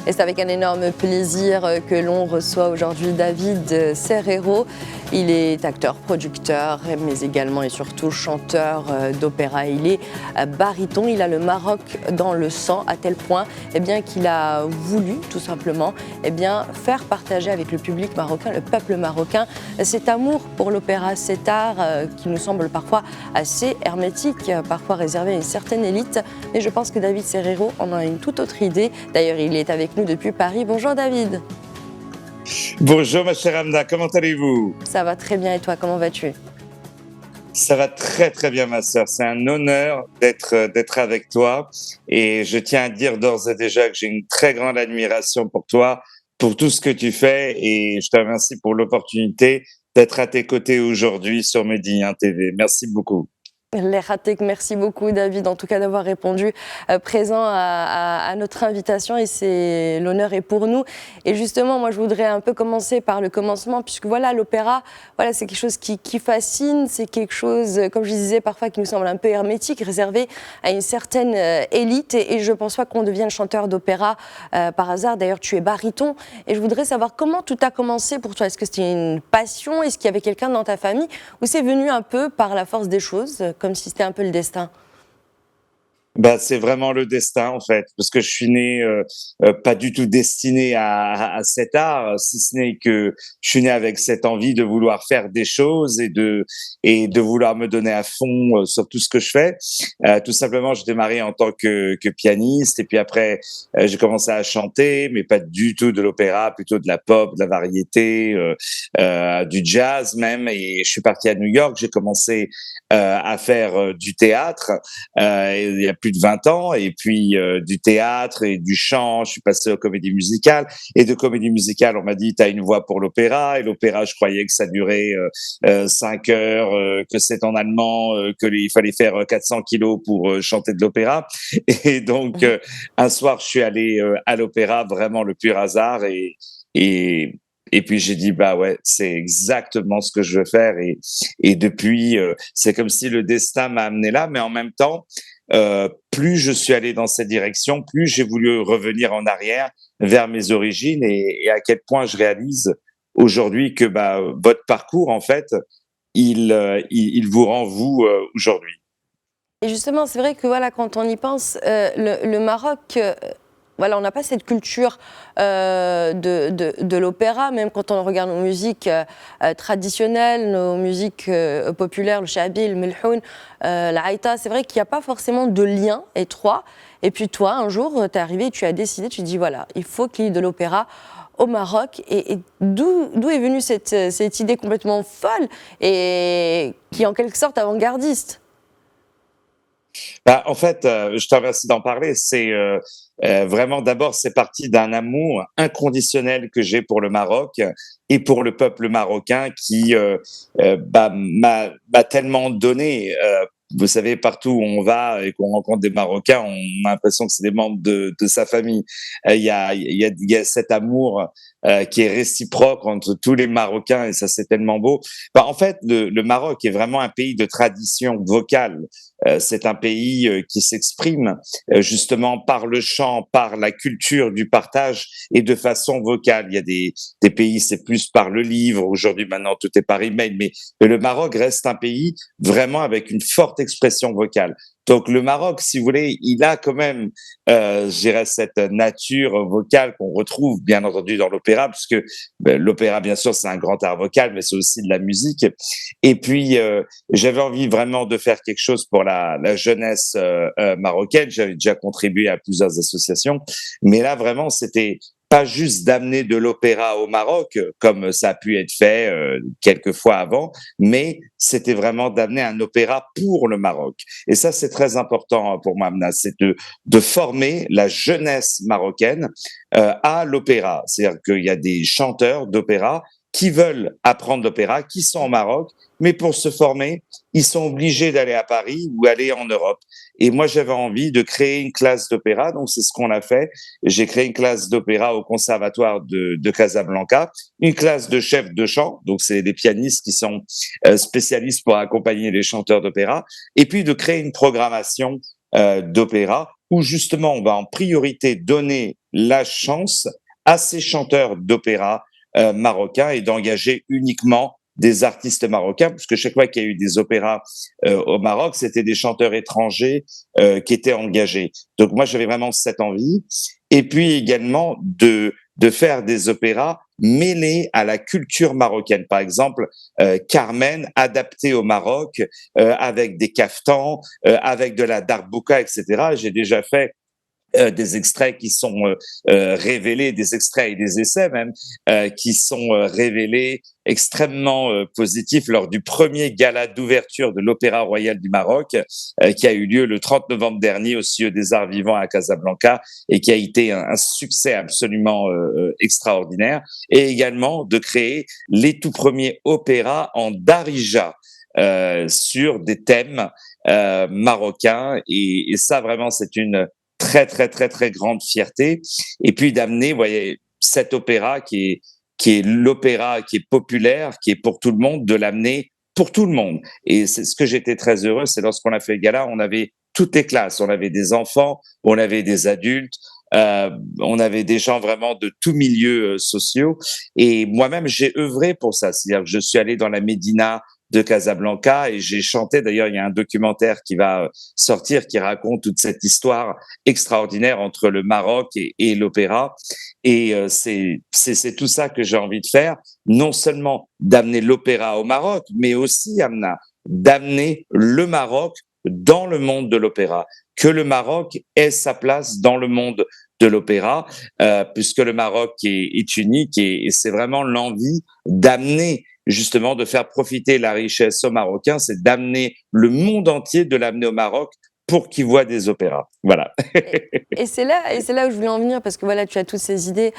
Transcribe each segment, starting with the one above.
Et c'est avec un énorme plaisir que l'on reçoit aujourd'hui David Serrero. Il est acteur, producteur, mais également et surtout chanteur d'opéra. Il est baryton, il a le Maroc dans le sang, à tel point qu'il a voulu tout simplement faire partager avec le public marocain, le peuple marocain, cet amour pour l'opéra, cet art qui nous semble parfois assez hermétique, parfois réservé à une certaine élite. Mais je pense que David Serrero en a une toute autre idée. D'ailleurs, il est avec nous depuis Paris. Bonjour David. Bonjour ma chère Amna, comment allez-vous? Ça va très bien et toi, comment vas-tu? Ça va très très bien ma sœur, c'est un honneur d'être avec toi et je tiens à dire d'ores et déjà que j'ai une très grande admiration pour toi, pour tout ce que tu fais et je te remercie pour l'opportunité d'être à tes côtés aujourd'hui sur Medi 1 TV. Merci beaucoup. Les ratés, merci beaucoup David, en tout cas d'avoir répondu présent à notre invitation, et c'est l'honneur est pour nous. Et justement, moi je voudrais un peu commencer par le commencement, puisque voilà, l'opéra, voilà, c'est quelque chose qui fascine, c'est quelque chose, comme je disais, parfois qui nous semble un peu hermétique, réservé à une certaine élite, et je ne pense pas qu'on devienne chanteur d'opéra par hasard. D'ailleurs, tu es baryton, et je voudrais savoir comment tout a commencé pour toi. Est-ce que c'était une passion? Est-ce qu'il y avait quelqu'un dans ta famille, ou c'est venu un peu par la force des choses, comme si c'était un peu le destin? Bah, c'est vraiment le destin en fait, parce que je suis né pas du tout destiné à cet art, si ce n'est que je suis né avec cette envie de vouloir faire des choses et de vouloir me donner à fond sur tout ce que je fais. Tout simplement, j'ai démarré en tant que pianiste et puis après j'ai commencé à chanter, mais pas du tout de l'opéra, plutôt de la pop, de la variété, du jazz même. Et je suis parti à New York, j'ai commencé à faire du théâtre il y a plus de 20 ans, et puis du théâtre et du chant, je suis passé aux comédies musicales, et de comédie musicale, on m'a dit, tu as une voix pour l'opéra, et l'opéra, je croyais que ça durait 5 heures, que c'est en allemand, qu'il fallait faire 400 kilos pour chanter de l'opéra, et donc un soir, je suis allé à l'opéra, vraiment le pur hasard, et et puis j'ai dit bah ouais, c'est exactement ce que je veux faire et depuis c'est comme si le destin m'a amené là, mais en même temps plus je suis allé dans cette direction, plus j'ai voulu revenir en arrière vers mes origines et à quel point je réalise aujourd'hui que bah votre parcours en fait il vous rend vous aujourd'hui. Et justement, c'est vrai que voilà, quand on y pense, le Maroc, voilà, on n'a pas cette culture de l'opéra, même quand on regarde nos musiques traditionnelles, nos musiques populaires, le shabil, le melhoun, la haïta, c'est vrai qu'il n'y a pas forcément de lien étroit. Et puis toi, un jour, tu es arrivé et tu as décidé, tu te dis voilà, il faut qu'il y ait de l'opéra au Maroc. Et d'où est venue cette idée complètement folle et qui est en quelque sorte avant-gardiste? Bah, en fait, je te remercie d'en parler. C'est vraiment d'abord, c'est parti d'un amour inconditionnel que j'ai pour le Maroc et pour le peuple marocain qui bah, m'a tellement donné. Vous savez, partout où on va et qu'on rencontre des Marocains, on a l'impression que c'est des membres de sa famille. Il y a cet amour qui est réciproque entre tous les Marocains et ça, c'est tellement beau. Bah, en fait, le Maroc est vraiment un pays de tradition vocale. C'est un pays qui s'exprime justement par le chant, par la culture du partage et de façon vocale. Il y a des pays, c'est plus par le livre. Aujourd'hui, maintenant, tout est par email, mais le Maroc reste un pays vraiment avec une forte expression vocale. Donc le Maroc, si vous voulez, il a quand même, je dirais, cette nature vocale qu'on retrouve bien entendu dans l'opéra, puisque l'opéra, bien sûr, c'est un grand art vocal, mais c'est aussi de la musique. Et puis, j'avais envie vraiment de faire quelque chose pour la jeunesse marocaine. J'avais déjà contribué à plusieurs associations, mais là, vraiment, c'était pas juste d'amener de l'opéra au Maroc, comme ça a pu être fait quelques fois avant, mais c'était vraiment d'amener un opéra pour le Maroc. Et ça, c'est très important pour moi, Amna, c'est de former la jeunesse marocaine à l'opéra. C'est-à-dire qu'il y a des chanteurs d'opéra qui veulent apprendre l'opéra, qui sont au Maroc, mais pour se former, ils sont obligés d'aller à Paris ou aller en Europe. Et moi, j'avais envie de créer une classe d'opéra, donc c'est ce qu'on a fait. J'ai créé une classe d'opéra au Conservatoire de Casablanca, une classe de chefs de chant, donc c'est des pianistes qui sont spécialistes pour accompagner les chanteurs d'opéra, et puis de créer une programmation d'opéra, où justement on va en priorité donner la chance à ces chanteurs d'opéra marocains et d'engager uniquement des artistes marocains, parce que chaque fois qu'il y a eu des opéras au Maroc, c'était des chanteurs étrangers qui étaient engagés. Donc moi, j'avais vraiment cette envie. Et puis également de faire des opéras mêlés à la culture marocaine. Par exemple, Carmen, adapté au Maroc, avec des caftans, avec de la darbouka, etc. J'ai déjà fait des extraits qui sont révélés, des extraits et des essais même, qui sont révélés extrêmement positifs lors du premier gala d'ouverture de l'Opéra Royal du Maroc, qui a eu lieu le 30 novembre dernier au CIE des Arts Vivants à Casablanca et qui a été un succès absolument extraordinaire. Et également de créer les tout premiers opéras en darija sur des thèmes marocains. Et ça, vraiment, c'est une très, très, très, très grande fierté. Et puis d'amener, vous voyez, cet opéra qui est l'opéra qui est populaire, qui est pour tout le monde, de l'amener pour tout le monde. Et c'est ce que j'étais très heureux, c'est lorsqu'on a fait le gala, on avait toutes les classes. On avait des enfants, on avait des adultes, on avait des gens vraiment de tous milieux sociaux. Et moi-même, j'ai œuvré pour ça. C'est-à-dire que je suis allé dans la Médina de Casablanca et j'ai chanté. D'ailleurs, il y a un documentaire qui va sortir qui raconte toute cette histoire extraordinaire entre le Maroc et l'opéra. Et c'est tout ça que j'ai envie de faire, non seulement d'amener l'opéra au Maroc, mais aussi, Amna, d'amener le Maroc dans le monde de l'opéra, que le Maroc ait sa place dans le monde de l'opéra, puisque le Maroc est unique et c'est vraiment l'envie d'amener justement de faire profiter la richesse aux Marocains, c'est d'amener le monde entier, de l'amener au Maroc pour qu'ils voient des opéras. Voilà. Et c'est là où je voulais en venir, parce que voilà, tu as toutes ces idées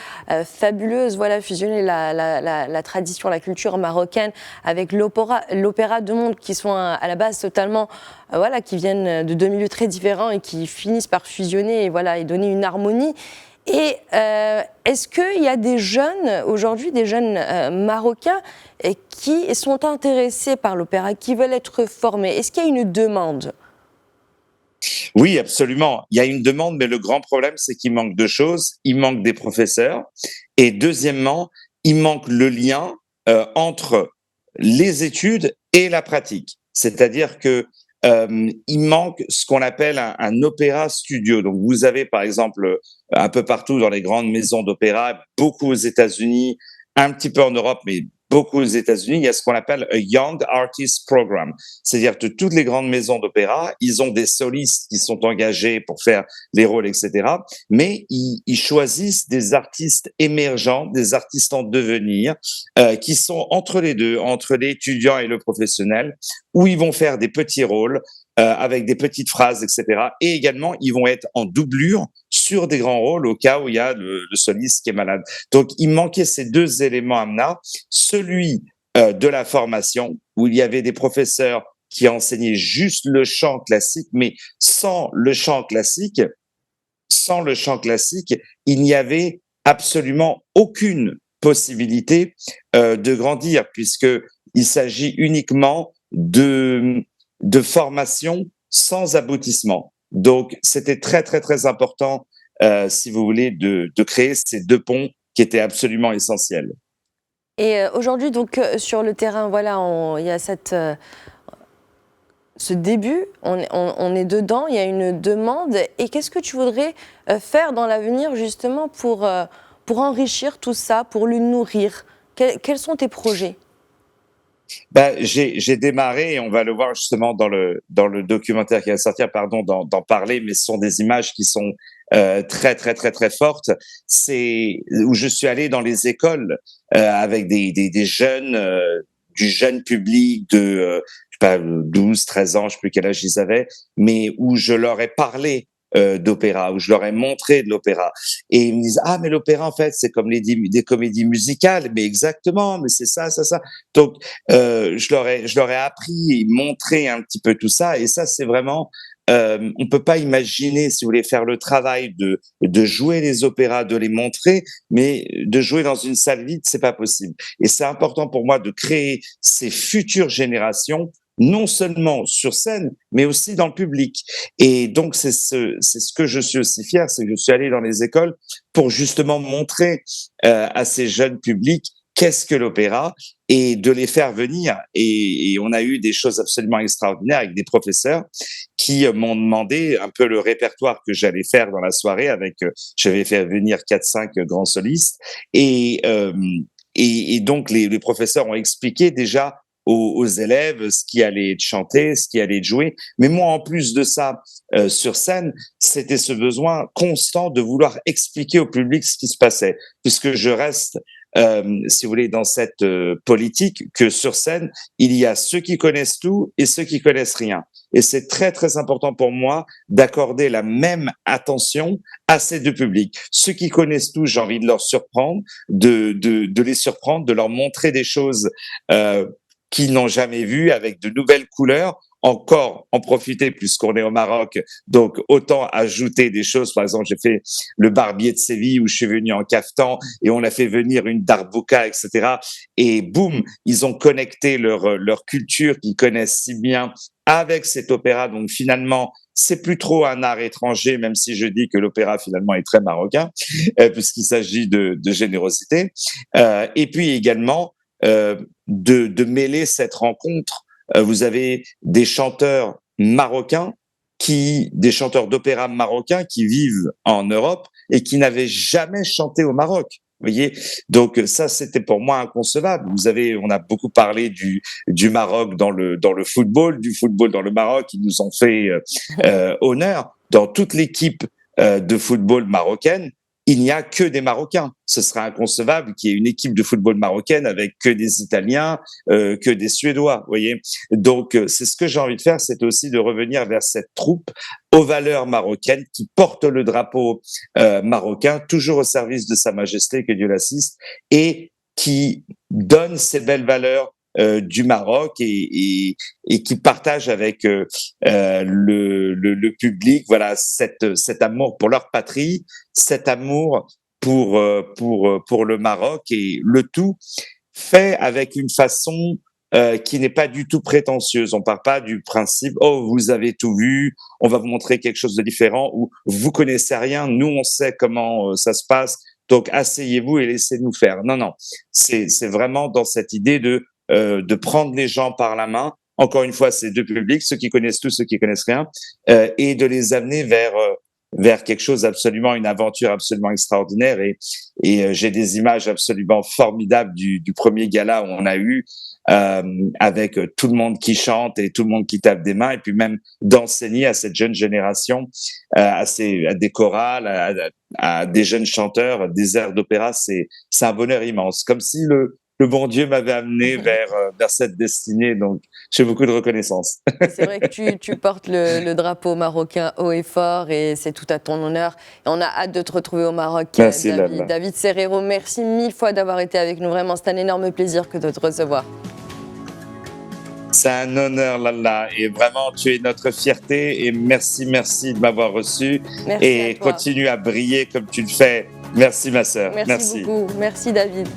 fabuleuses, voilà, fusionner la tradition, la culture marocaine avec l'opéra de monde, qui sont à la base totalement, voilà, qui viennent de deux milieux très différents et qui finissent par fusionner et voilà, et donner une harmonie. Et est-ce qu'il y a des jeunes, aujourd'hui, des jeunes marocains qui sont intéressés par l'opéra, qui veulent être formés? Est-ce qu'il y a une demande? Oui, absolument. Il y a une demande, mais le grand problème, c'est qu'il manque deux choses. Il manque des professeurs. Et deuxièmement, il manque le lien entre les études et la pratique. C'est-à-dire que il manque ce qu'on appelle un opéra studio. Donc, vous avez, par exemple, un peu partout dans les grandes maisons d'opéra, beaucoup aux États-Unis, un petit peu en Europe, mais beaucoup aux États-Unis, il y a ce qu'on appelle a Young Artist Program. C'est-à-dire que toutes les grandes maisons d'opéra, ils ont des solistes qui sont engagés pour faire les rôles, etc. Mais ils choisissent des artistes émergents, des artistes en devenir, qui sont entre les deux, entre l'étudiant et le professionnel, où ils vont faire des petits rôles avec des petites phrases, etc. Et également, ils vont être en doublure sur des grands rôles au cas où il y a le soliste qui est malade. Donc, il manquait ces deux éléments, Amna. Celui de la formation, où il y avait des professeurs qui enseignaient juste le chant classique, mais sans le chant classique, il n'y avait absolument aucune possibilité de grandir, puisque il s'agit uniquement de formation sans aboutissement. Donc, c'était très, très, très important, si vous voulez, de créer ces deux ponts qui étaient absolument essentiels. Et aujourd'hui, donc, sur le terrain, voilà, il y a ce début, on est dedans, il y a une demande. Et qu'est-ce que tu voudrais faire dans l'avenir, justement, pour enrichir tout ça, pour le nourrir? Quels sont tes projets? Ben, j'ai démarré, et on va le voir justement dans le documentaire qui va sortir, pardon, d'en parler, mais ce sont des images qui sont très, très, très, très fortes. C'est où je suis allé dans les écoles avec des jeunes, du jeune public de, je sais pas, 12, 13 ans, je sais plus quel âge ils avaient, mais où je leur ai parlé d'opéra, où je leur ai montré de l'opéra. Et ils me disent, ah, mais l'opéra, en fait, c'est comme des comédies musicales. Mais exactement, mais c'est ça, ça, ça. Donc, je leur ai appris et montré un petit peu tout ça. Et ça, c'est vraiment, on peut pas imaginer, si vous voulez, faire le travail de jouer les opéras, de les montrer, mais de jouer dans une salle vide, c'est pas possible. Et c'est important pour moi de créer ces futures générations non seulement sur scène, mais aussi dans le public. Et donc, c'est ce que je suis aussi fier, c'est que je suis allé dans les écoles pour justement montrer à ces jeunes publics qu'est-ce que l'opéra et de les faire venir. Et on a eu des choses absolument extraordinaires avec des professeurs qui m'ont demandé un peu le répertoire que j'allais faire dans la soirée avec, je vais faire venir 4-5 grands solistes. Et, euh, et donc, les professeurs ont expliqué déjà aux élèves ce qui allait être chanté, ce qui allait être joué. Mais moi, en plus de ça, sur scène, c'était ce besoin constant de vouloir expliquer au public ce qui se passait, puisque je reste, si vous voulez, dans cette politique que sur scène, il y a ceux qui connaissent tout et ceux qui connaissent rien. Et c'est très, très important pour moi d'accorder la même attention à ces deux publics. Ceux qui connaissent tout, j'ai envie de leur surprendre, de les surprendre, de leur montrer des choses qu'ils n'ont jamais vues avec de nouvelles couleurs, encore en profiter puisqu'on est au Maroc, donc autant ajouter des choses. Par exemple, j'ai fait le Barbier de Séville où je suis venu en caftan et on a fait venir une darbouka, etc. Et boum, ils ont connecté leur culture qu'ils connaissent si bien avec cet opéra. Donc finalement, c'est plus trop un art étranger, même si je dis que l'opéra finalement est très marocain, puisqu'il s'agit de générosité. Et puis également de mêler cette rencontre. Vous avez des chanteurs marocains des chanteurs d'opéra marocains qui vivent en Europe et qui n'avaient jamais chanté au Maroc. Vous voyez, donc ça c'était pour moi inconcevable. On a beaucoup parlé du Maroc dans le football, du football dans le Maroc. Ils nous ont fait honneur. Dans toute l'équipe de football marocaine, il n'y a que des Marocains. Ce serait inconcevable qu'il y ait une équipe de football marocaine avec que des Italiens, que des Suédois, vous voyez. Donc, c'est ce que j'ai envie de faire, c'est aussi de revenir vers cette troupe aux valeurs marocaines qui porte le drapeau marocain, toujours au service de Sa Majesté, que Dieu l'assiste, et qui donne ces belles valeurs du Maroc et qui partage avec le public, voilà, cet amour pour leur patrie, cet amour pour le Maroc, et le tout fait avec une façon qui n'est pas du tout prétentieuse. On part pas du principe oh vous avez tout vu, on va vous montrer quelque chose de différent, ou vous connaissez rien, nous on sait comment ça se passe, donc asseyez-vous et laissez-nous faire. Non, non, c'est vraiment dans cette idée de prendre les gens par la main. Encore une fois, c'est deux publics, ceux qui connaissent tout, ceux qui connaissent rien, et de les amener vers quelque chose absolument, une aventure absolument extraordinaire. Et j'ai des images absolument formidables du premier gala où on a eu, avec tout le monde qui chante et tout le monde qui tape des mains, et puis même d'enseigner à cette jeune génération, à des chorales, à des jeunes chanteurs, des airs d'opéra. C'est un bonheur immense. Comme si le bon Dieu m'avait amené vers cette destinée. Donc, j'ai beaucoup de reconnaissance. C'est vrai que tu portes le drapeau marocain haut et fort, et c'est tout à ton honneur. Et on a hâte de te retrouver au Maroc, Merci, David Serrero. Merci mille fois d'avoir été avec nous. Vraiment, c'est un énorme plaisir que de te recevoir. C'est un honneur, Lalla. Et vraiment, tu es notre fierté. Et merci de m'avoir reçu. Merci et continue à briller comme tu le fais. Merci, ma sœur. Merci beaucoup. Merci, David.